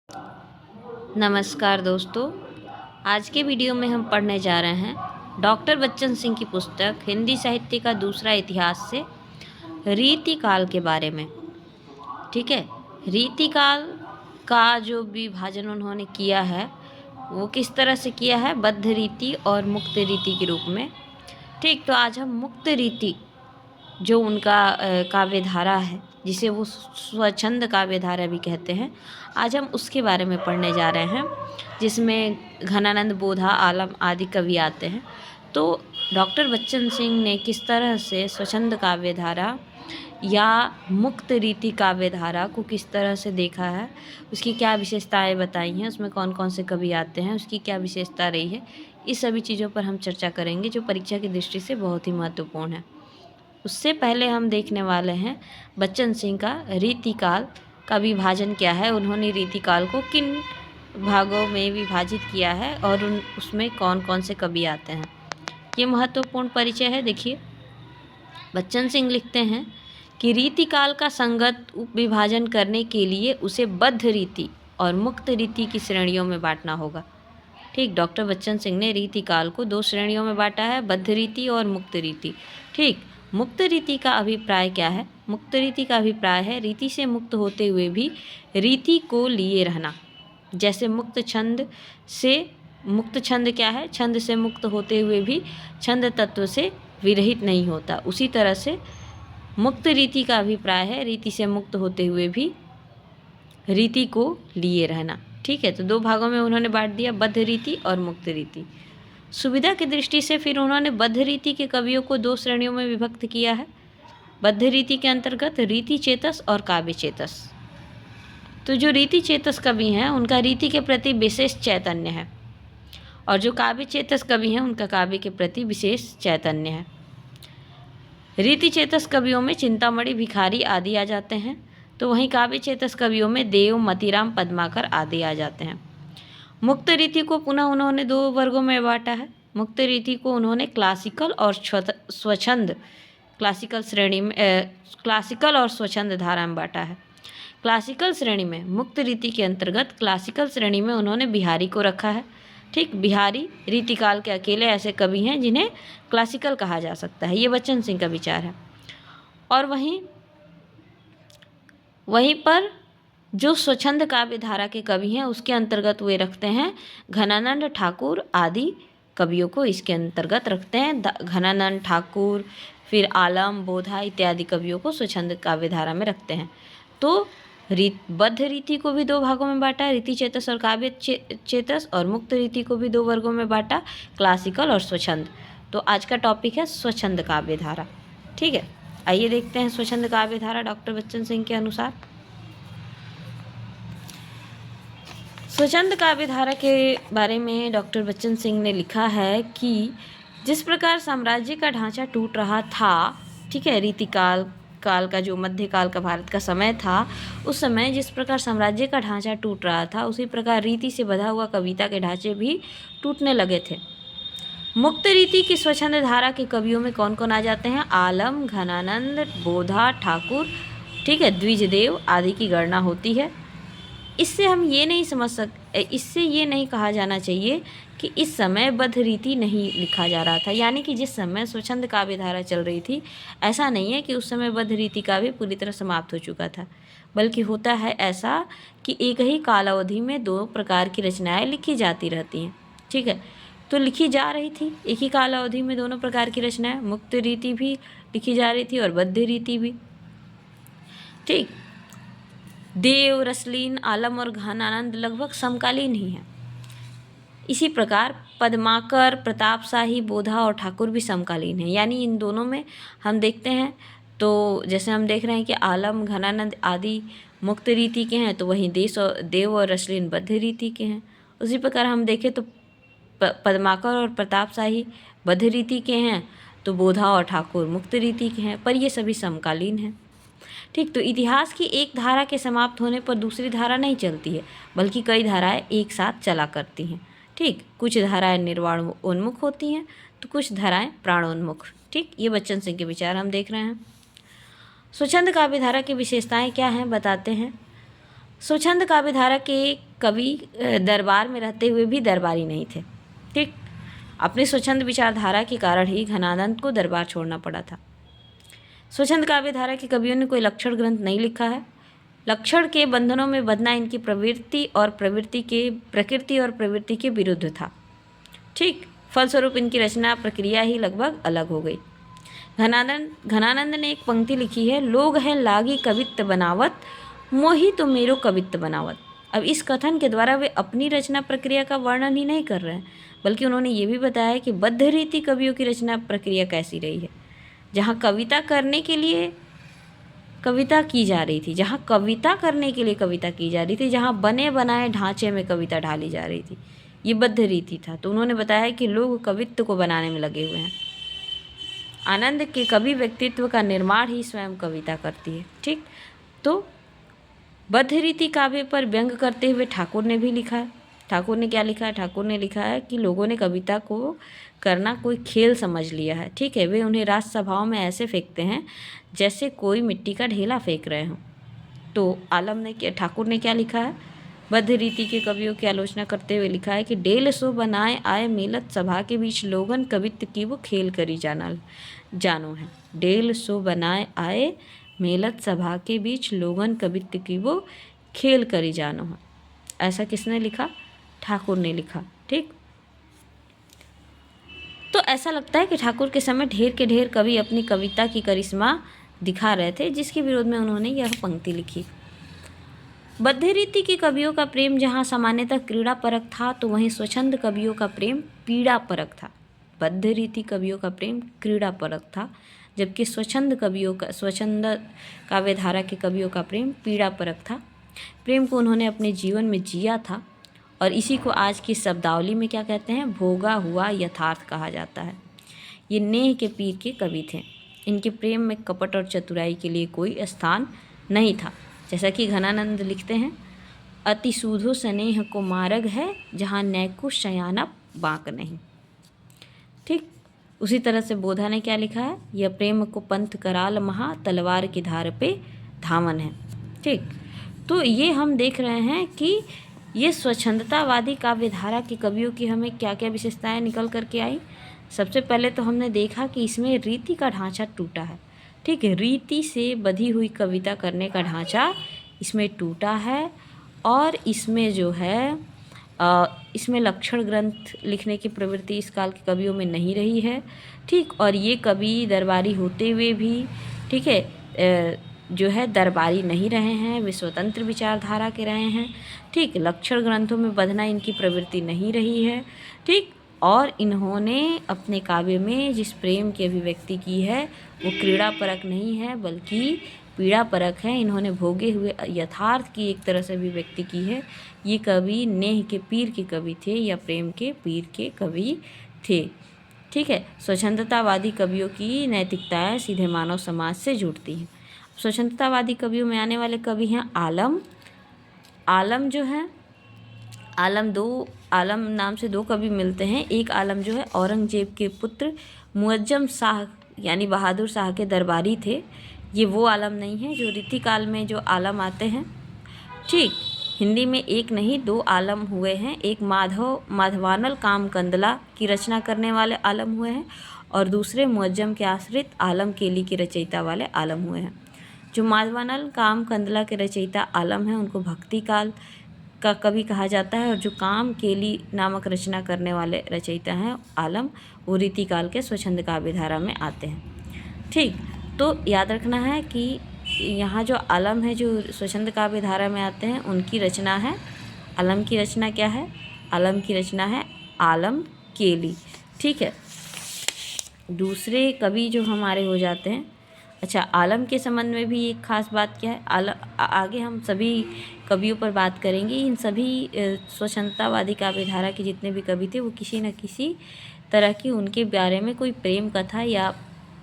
नमस्कार दोस्तों। आज के वीडियो में हम पढ़ने जा रहे हैं डॉक्टर बच्चन सिंह की पुस्तक हिंदी साहित्य का दूसरा इतिहास से रीतिकाल के बारे में। ठीक है, रीतिकाल का जो विभाजन उन्होंने किया है वो किस तरह से किया है, बद्ध रीति और मुक्त रीति के रूप में। ठीक, तो आज हम मुक्त रीति जो उनका काव्य धारा है, जिसे वो स्वच्छंद काव्य धारा भी कहते हैं, आज हम उसके बारे में पढ़ने जा रहे हैं, जिसमें घनानंद, बोधा, आलम आदि कवि आते हैं। तो डॉक्टर बच्चन सिंह ने किस तरह से स्वच्छंद काव्य धारा या मुक्त रीति काव्य धारा को किस तरह से देखा है, उसकी क्या विशेषताएं बताई हैं, उसमें कौन कौन से कवि आते हैं, उसकी क्या विशेषता रही है, इस सभी चीज़ों पर हम चर्चा करेंगे, जो परीक्षा की दृष्टि से बहुत ही महत्वपूर्ण है। उससे पहले हम देखने वाले हैं बच्चन सिंह का रीतिकाल का विभाजन क्या है, उन्होंने रीतिकाल को किन भागों में विभाजित किया है और उसमें कौन कौन से कवि आते हैं। ये महत्वपूर्ण परिचय है। देखिए, बच्चन सिंह लिखते हैं कि रीतिकाल का संगत उप विभाजन करने के लिए उसे बद्ध रीति और मुक्त रीति की श्रेणियों में बांटना होगा। ठीक, डॉक्टर बच्चन सिंह ने रीतिकाल को दो श्रेणियों में बांटा है, बद्ध रीति और मुक्त रीति। ठीक, मुक्त रीति का अभिप्राय क्या है? मुक्त रीति का अभिप्राय है रीति से मुक्त होते हुए भी रीति को लिए रहना। जैसे मुक्त छंद क्या है? छंद से मुक्त होते हुए भी छंद तत्व से विरहित नहीं होता। उसी तरह से मुक्त रीति का अभिप्राय है रीति से मुक्त होते हुए भी रीति को लिए रहना। ठीक है, तो दो भागों में उन्होंने बांट दिया, बद्ध रीति और मुक्त रीति। सुविधा की दृष्टि से फिर उन्होंने बद्ध रीति के कवियों को दो श्रेणियों में विभक्त किया है। बद्ध रीति के अंतर्गत रीति चेतस और काव्य चेतस। तो जो रीति चेतस कवि हैं उनका रीति के प्रति विशेष चैतन्य है, और जो काव्य चेतस कवि हैं उनका काव्य के प्रति विशेष चैतन्य है। रीति चेतस कवियों में चिंतामणि, भिखारी आदि आ जाते हैं, तो वहीं काव्य चेतस कवियों में देव, मतीराम, पद्माकर आदि आ जाते हैं। मुक्त रीति को पुनः उन्होंने दो वर्गों में बांटा है। मुक्त रीति को उन्होंने क्लासिकल और स्वच्छंद क्लासिकल और स्वच्छंद धारा में बांटा है। क्लासिकल श्रेणी में मुक्त रीति के अंतर्गत क्लासिकल श्रेणी में उन्होंने बिहारी को रखा है। ठीक, बिहारी रीतिकाल के अकेले ऐसे कवि हैं जिन्हें क्लासिकल कहा जा सकता है। ये बच्चन सिंह का विचार है। और वहीं पर जो स्वच्छंद काव्य धारा के कवि हैं उसके अंतर्गत वे रखते हैं घनानंद ठाकुर आदि कवियों को इसके अंतर्गत रखते हैं। घनानंद ठाकुर, फिर आलम, बोधा इत्यादि कवियों को स्वच्छंद काव्य धारा में रखते हैं। तो बद्ध रीति को भी दो भागों में बांटा, रीति चेतस और काव्य चेतस, और मुक्त रीति को भी दो वर्गों में बांटा, क्लासिकल और स्वच्छंद। तो आज का टॉपिक है स्वच्छंद काव्य धारा। ठीक है, आइए देखते हैं स्वच्छंद काव्य धारा डॉक्टर बच्चन सिंह के अनुसार। स्वच्छंद काव्य धारा के बारे में डॉक्टर बच्चन सिंह ने लिखा है कि जिस प्रकार साम्राज्य का ढांचा टूट रहा था, ठीक है, रीतिकाल का जो मध्यकाल का भारत का समय था, उस समय जिस प्रकार साम्राज्य का ढांचा टूट रहा था, उसी प्रकार रीति से बधा हुआ कविता के ढांचे भी टूटने लगे थे। मुक्त रीति की स्वच्छंद धारा के कवियों में कौन कौन आ जाते हैं? आलम, घनानंद, बोधा, ठाकुर, ठीक है, द्विजदेव आदि की गणना होती है। इससे ये नहीं कहा जाना चाहिए कि इस समय बद्ध रीति नहीं लिखा जा रहा था, यानी कि जिस समय स्वच्छंद काव्य धारा चल रही थी, ऐसा नहीं है कि उस समय बद्ध रीति का भी पूरी तरह समाप्त हो चुका था, बल्कि होता है ऐसा कि एक ही कालावधि में दो प्रकार की रचनाएं लिखी जाती रहती हैं। ठीक है, तो लिखी जा रही थी एक ही कालावधि में दोनों प्रकार की रचनाएं, मुक्त रीति भी लिखी जा रही थी और बद्ध रीति भी। ठीक, देव, रसलीन, आलम और घनानंद लगभग समकालीन ही हैं। इसी प्रकार पद्माकर, प्रताप शाही, बोधा और ठाकुर भी समकालीन हैं, यानी इन दोनों में हम देखते हैं तो जैसे हम देख रहे हैं कि आलम, घनानंद आदि मुक्त रीति के हैं, तो वहीं देव और रसलीन बद्ध रीति के हैं। उसी प्रकार हम देखें तो पद्माकर और प्रताप शाही बद्ध रीति के हैं, तो बोधा और ठाकुर मुक्त रीति के हैं, पर ये सभी समकालीन हैं। ठीक, तो इतिहास की एक धारा के समाप्त होने पर दूसरी धारा नहीं चलती है, बल्कि कई धाराएं एक साथ चला करती हैं। ठीक, कुछ धाराएं निर्वाण उन्मुख होती हैं तो कुछ धाराएं प्राणोन्मुख। ठीक, ये बच्चन सिंह के विचार हम देख रहे हैं। स्वच्छंद काव्य धारा की विशेषताएं क्या हैं बताते हैं। स्वच्छंद काव्यधारा के कवि दरबार में रहते हुए भी दरबारी नहीं थे। ठीक, अपनी स्वच्छंद विचारधारा के कारण ही घनानंद को दरबार छोड़ना पड़ा था। स्वच्छंद काव्यधारा के कवियों ने कोई लक्षण ग्रंथ नहीं लिखा है। लक्षण के बंधनों में बंधना इनकी प्रकृति और प्रवृत्ति के विरुद्ध था। ठीक, फलस्वरूप इनकी रचना प्रक्रिया ही लगभग अलग हो गई। घनानंद ने एक पंक्ति लिखी है, लोग हैं लागी कवित्त बनावत, मोही तो मेरो कवित्त बनावत। अब इस कथन के द्वारा वे अपनी रचना प्रक्रिया का वर्णन ही नहीं कर रहे हैं, बल्कि उन्होंने ये भी बताया कि बद्ध रीति कवियों की रचना प्रक्रिया कैसी रही है, जहाँ कविता करने के लिए कविता की जा रही थी, जहाँ बने बनाए ढांचे में कविता ढाली जा रही थी, ये बद्ध रीति था। तो उन्होंने बताया कि लोग कवित्व को बनाने में लगे हुए हैं। आनंद के कवि व्यक्तित्व का निर्माण ही स्वयं कविता करती है। ठीक, तो बद्ध रीति काव्य पर व्यंग करते हुए ठाकुर ने भी लिखा है। ठाकुर ने क्या लिखा है? ठाकुर ने लिखा है कि लोगों ने कविता को करना कोई खेल समझ लिया है। ठीक है, वे उन्हें राजसभाओं में ऐसे फेंकते हैं जैसे कोई मिट्टी का ढेला फेंक रहे हों। तो ठाकुर ने क्या लिखा है? बद्ध रीति के कवियों की आलोचना करते हुए लिखा है कि डेल सो बनाए आए मेलत सभा के बीच लोगन कवित्व की वो खेल करी जानो है। डेल सो बनाए आए मेलत सभा के बीच लोगन कवित्व की वो खेल करी जानो है। ऐसा किसने लिखा? ठाकुर ने लिखा। ठीक, तो ऐसा लगता है कि ठाकुर के समय ढेर के ढेर कवि अपनी कविता की करिश्मा दिखा रहे थे, जिसके विरोध में उन्होंने यह पंक्ति लिखी। बद्ध रीति के कवियों का प्रेम जहाँ सामान्यतः क्रीड़ा परक था, तो वहीं स्वच्छंद कवियों का प्रेम पीड़ा परक था। बद्ध रीति कवियों का प्रेम क्रीड़ा परक था, जबकि स्वच्छंद काव्यधारा के कवियों का प्रेम पीड़ा परक था। प्रेम को उन्होंने अपने जीवन में जिया था, और इसी को आज की शब्दावली में क्या कहते हैं? भोगा हुआ यथार्थ कहा जाता है। ये नेह के पीर के कवि थे। इनके प्रेम में कपट और चतुराई के लिए कोई स्थान नहीं था। जैसा कि घनानंद लिखते हैं, अति सूधो स्नेह को मार्ग है, जहाँ नैको शयाना बाँक नहीं। ठीक, उसी तरह से बोधा ने क्या लिखा है? यह प्रेम को पंथ कराल महा, तलवार की धार पे धामन है। ठीक, तो ये हम देख रहे हैं कि ये स्वच्छंदतावादी काव्यधारा के कवियों की हमें क्या क्या विशेषताएं निकल करके आई। सबसे पहले तो हमने देखा कि इसमें रीति का ढांचा टूटा है। ठीक है, रीति से बधी हुई कविता करने का ढांचा इसमें टूटा है, और इसमें जो है इसमें लक्षण ग्रंथ लिखने की प्रवृत्ति इस काल के कवियों में नहीं रही है। ठीक, और ये कवि दरबारी होते हुए भी ठीक है जो है दरबारी नहीं रहे हैं, वे स्वतंत्र विचारधारा के रहे हैं। ठीक, लक्षण ग्रंथों में बंधना इनकी प्रवृत्ति नहीं रही है। ठीक, और इन्होंने अपने काव्य में जिस प्रेम की अभिव्यक्ति की है वो क्रीड़ा परक नहीं है, बल्कि पीड़ा परक है। इन्होंने भोगे हुए यथार्थ की एक तरह से अभिव्यक्ति की है। ये कवि नेह के पीर के कवि थे या प्रेम के पीर के कवि थे। ठीक है, स्वच्छंदतावादी कवियों की नैतिकताएं सीधे मानव समाज से जुड़ती हैं। स्वच्छंदतावादी कवियों में आने वाले कवि हैं आलम जो है, आलम नाम से दो कवि मिलते हैं। एक आलम जो है औरंगजेब के पुत्र मुअज्जम शाह यानी बहादुर शाह के दरबारी थे। ये वो आलम नहीं है जो रीतिकाल में जो आलम आते हैं। ठीक, हिंदी में एक नहीं दो आलम हुए हैं। एक माधवानल कामकंदला की रचना करने वाले आलम हुए हैं, और दूसरे मुअज्जम के आश्रित आलम केली के रचयिता वाले आलम हुए हैं। जो माधवानल कामकंदला के रचयिता आलम हैं उनको भक्ति काल का कवि कहा जाता है, और जो काम केली नामक रचना करने वाले रचयिता हैं आलम, वो रीतिकाल के स्वच्छंद काव्यधारा में आते हैं। ठीक, तो याद रखना है कि यहाँ जो आलम है जो स्वच्छंद काव्यधारा में आते हैं उनकी रचना है, आलम की रचना क्या है? आलम की रचना है आलम केली। ठीक है, दूसरे कवि जो हमारे हो जाते हैं, अच्छा आलम के संबंध में भी एक खास बात क्या है, आगे हम सभी कवियों पर बात करेंगे। इन सभी स्वच्छंदतावादी काव्यधारा के जितने भी कवि थे वो किसी न किसी तरह की उनके बारे में कोई प्रेम कथा या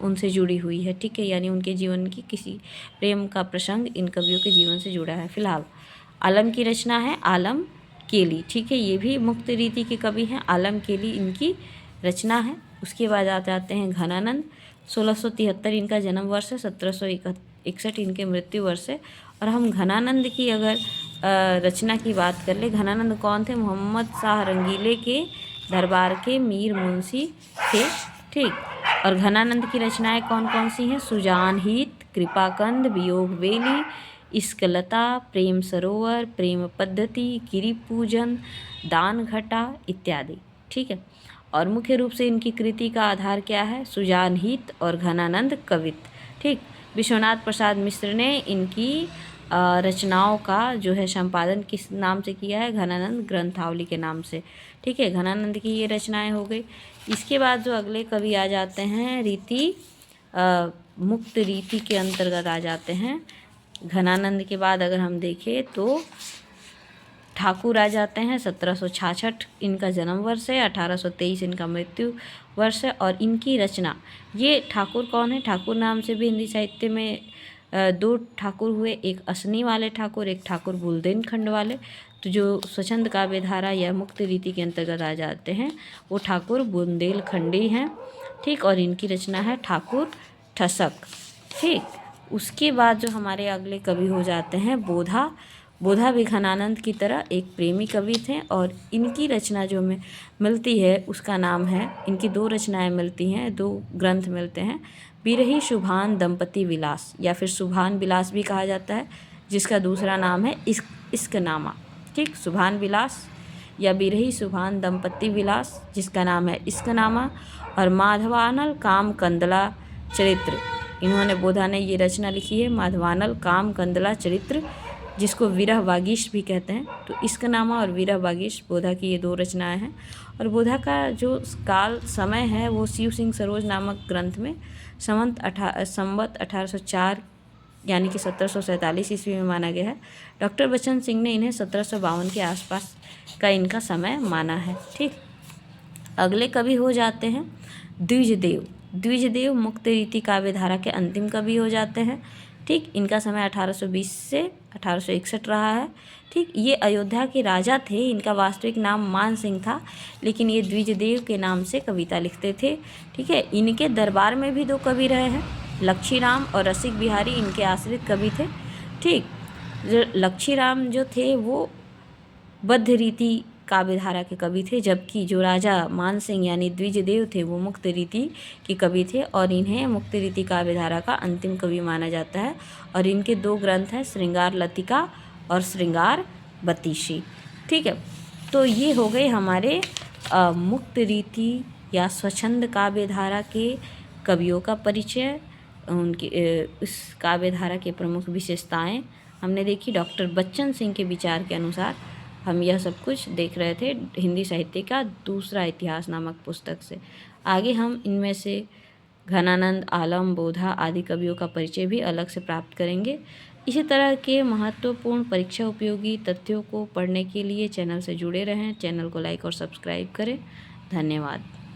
उनसे जुड़ी हुई है। ठीक है, यानी उनके जीवन की किसी प्रेम का प्रसंग इन कवियों के जीवन से जुड़ा है। फिलहाल आलम की रचना है आलम केली। ठीक है, ये भी मुक्त रीति के कवि हैं, आलम केली इनकी रचना है। उसके बाद आ जाते हैं घनानंद। 1673 इनका जन्म वर्ष है, 1761 इनके मृत्यु वर्ष है। और हम घनानंद की अगर रचना की बात कर ले, घनानंद कौन थे? मोहम्मद शाह रंगीले के दरबार के मीर मुंशी थे, ठीक। और घनानंद की रचनाएं कौन कौन सी हैं? सुजानहित, कृपाकंद, वियोग वेली, इश्कलता, प्रेम सरोवर, प्रेम पद्धति, गिरि पूजन, दान घटा इत्यादि, ठीक है। और मुख्य रूप से इनकी कृति का आधार क्या है? सुजानहित और घनानंद कवित, ठीक। विश्वनाथ प्रसाद मिश्र ने इनकी रचनाओं का जो है संपादन किस नाम से किया है? घनानंद ग्रंथावली के नाम से, ठीक है। घनानंद की ये रचनाएं हो गई। इसके बाद जो अगले कवि आ जाते हैं, मुक्त रीति के अंतर्गत आ जाते हैं। घनानंद के बाद अगर हम देखें तो ठाकुर आ जाते हैं। 1766 इनका जन्म वर्ष है, 1823 इनका मृत्यु वर्ष है। और इनकी रचना, ये ठाकुर कौन है? ठाकुर नाम से भी हिंदी साहित्य में दो ठाकुर हुए, एक असनी वाले ठाकुर, एक ठाकुर बुंदेलखंड वाले। तो जो स्वच्छंद काव्य धारा या मुक्त रीति के अंतर्गत आ जाते हैं वो ठाकुर बुंदेलखंडी हैं, ठीक। और इनकी रचना है ठाकुर ठसक, ठीक। उसके बाद जो हमारे अगले कवि हो जाते हैं बोधा। बोधा भी घनानंद की तरह एक प्रेमी कवि थे और इनकी रचना जो में मिलती है उसका नाम है, इनकी दो रचनाएं मिलती हैं, दो ग्रंथ मिलते हैं। बिरही शुभान दंपति विलास या फिर शुभान विलास भी कहा जाता है, जिसका दूसरा नाम है इश्कनामा, ठीक। शुभान विलास या बिरही शुभान दंपति विलास, जिसका नाम है इश्कनामा। और माधवानल काम कंदला चरित्र, इन्होंने बोधा ने ये रचना लिखी है, माधवानल काम कंदला चरित्र, जिसको विरह वागीश भी कहते हैं। तो इश्कनामा और विरह वागीश बोधा की ये दो रचनाएं हैं। और बोधा का जो काल समय है वो शिव सिंह सरोज नामक ग्रंथ में संवत 1804 यानी कि 1747 ईस्वी में माना गया है। डॉक्टर बच्चन सिंह ने इन्हें 1752 के आसपास का इनका समय माना है, ठीक। अगले कवि हो जाते हैं द्विजदेव। द्विजदेव मुक्त रीति काव्य धारा के अंतिम कवि हो जाते हैं, ठीक। इनका समय 1820 से 1861 रहा है, ठीक। ये अयोध्या के राजा थे, इनका वास्तविक नाम मान सिंह था, लेकिन ये द्विजदेव के नाम से कविता लिखते थे, ठीक है। इनके दरबार में भी दो कवि रहे हैं, लक्ष्मीराम और रसिक बिहारी इनके आश्रित कवि थे, ठीक। जो लक्ष्मीराम जो थे वो बद्ध रीति काव्य धारा के कवि थे, जबकि जो राजा मान सिंह यानी द्विजदेव थे वो मुक्त रीति के कवि थे और इन्हें मुक्त रीति काव्य धारा का अंतिम कवि माना जाता है। और इनके दो ग्रंथ हैं, श्रृंगार लतिका और श्रृंगार बतीशी, ठीक है। तो ये हो गए हमारे मुक्त रीति या स्वच्छंद काव्य धारा के कवियों का परिचय, उनकी इस काव्य धारा के प्रमुख विशेषताएं हमने देखी। डॉक्टर बच्चन सिंह के विचार के अनुसार हम यह सब कुछ देख रहे थे हिंदी साहित्य का दूसरा इतिहास नामक पुस्तक से। आगे हम इनमें से घनानंद, आलम, बोधा आदि कवियों का परिचय भी अलग से प्राप्त करेंगे। इसी तरह के महत्वपूर्ण परीक्षा उपयोगी तथ्यों को पढ़ने के लिए चैनल से जुड़े रहें। चैनल को लाइक और सब्सक्राइब करें। धन्यवाद।